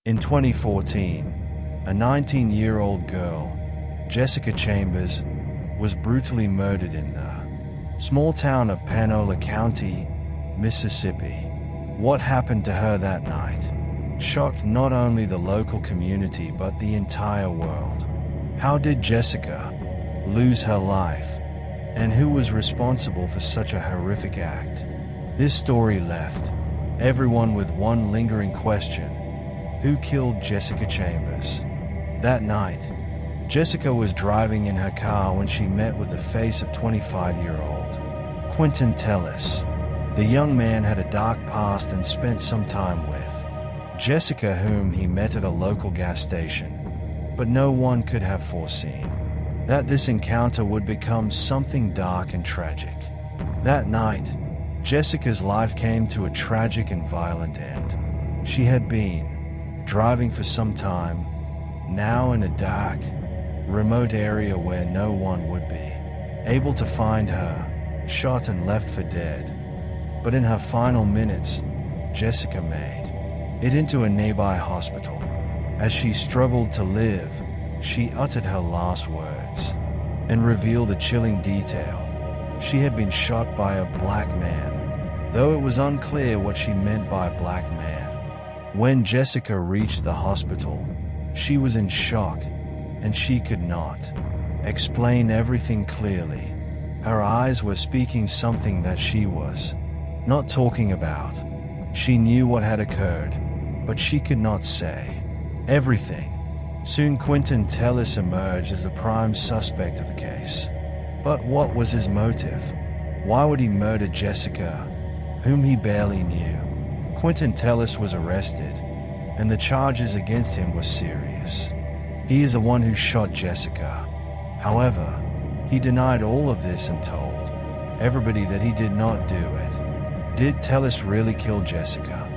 In 2014, a 19-year-old girl, Jessica Chambers, was brutally murdered in the small town of Panola County, Mississippi. What happened to her that night shocked not only the local community but the entire world. How did Jessica lose her life, and who was responsible for such a horrific act? This story left everyone with one lingering question: who killed Jessica Chambers? That night, Jessica was driving in her car when she met with the face of 25-year-old Quinton Tellis. The young man had a dark past and spent some time with Jessica, whom he met at a local gas station. But no one could have foreseen that this encounter would become something dark and tragic. That night, Jessica's life came to a tragic and violent end. She had been driving for some time, now in a dark, remote area where no one would be able to find her, shot and left for dead. But in her final minutes, Jessica made it into a nearby hospital. As she struggled to live, she uttered her last words and revealed a chilling detail. She had been shot by a black man, though it was unclear what she meant by black man. When Jessica reached the hospital, she was in shock, and she could not explain everything clearly. Her eyes were speaking something that she was not talking about. She knew what had occurred, but she could not say everything. Soon Quinton Tellis emerged as the prime suspect of the case. But what was his motive? Why would he murder Jessica, whom he barely knew? Quinton Tellis was arrested, and the charges against him were serious. He is the one who shot Jessica. However, he denied all of this and told everybody that he did not do it. Did Tellis really kill Jessica?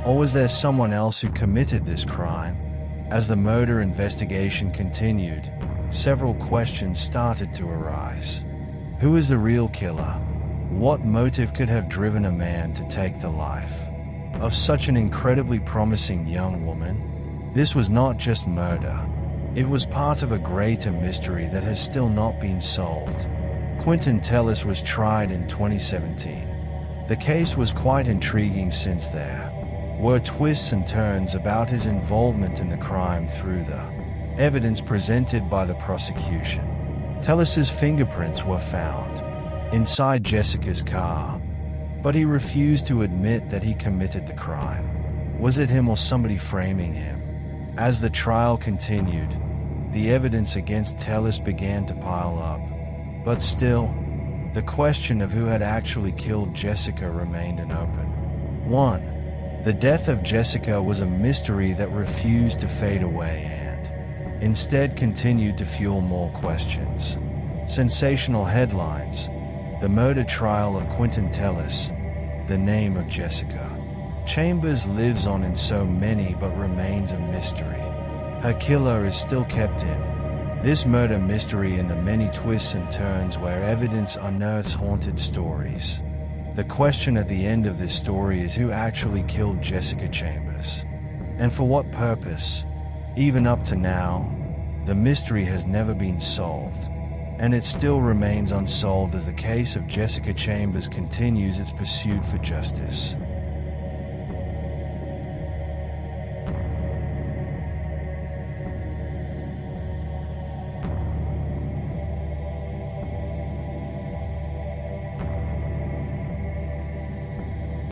Or was there someone else who committed this crime? As the murder investigation continued, several questions started to arise. Who is the real killer? What motive could have driven a man to take the life of such an incredibly promising young woman? This was not just murder. It was part of a greater mystery that has still not been solved. Quinton Tellis was tried in 2017. The case was quite intriguing since there were twists and turns about his involvement in the crime through the evidence presented by the prosecution. Tellis's fingerprints were found inside Jessica's car, but he refused to admit that he committed the crime. Was it him or somebody framing him? As the trial continued, the evidence against Tellis began to pile up, but still, the question of who had actually killed Jessica remained an open one. The death of Jessica was a mystery that refused to fade away and instead continued to fuel more questions. Sensational headlines: the murder trial of Quinton Tellis, the name of Jessica Chambers lives on in so many but remains a mystery. Her killer is still kept in this murder mystery, and the many twists and turns where evidence unearths haunted stories. The question at the end of this story is who actually killed Jessica Chambers, and for what purpose? Even up to now, the mystery has never been solved, and it still remains unsolved as the case of Jessica Chambers continues its pursuit for justice.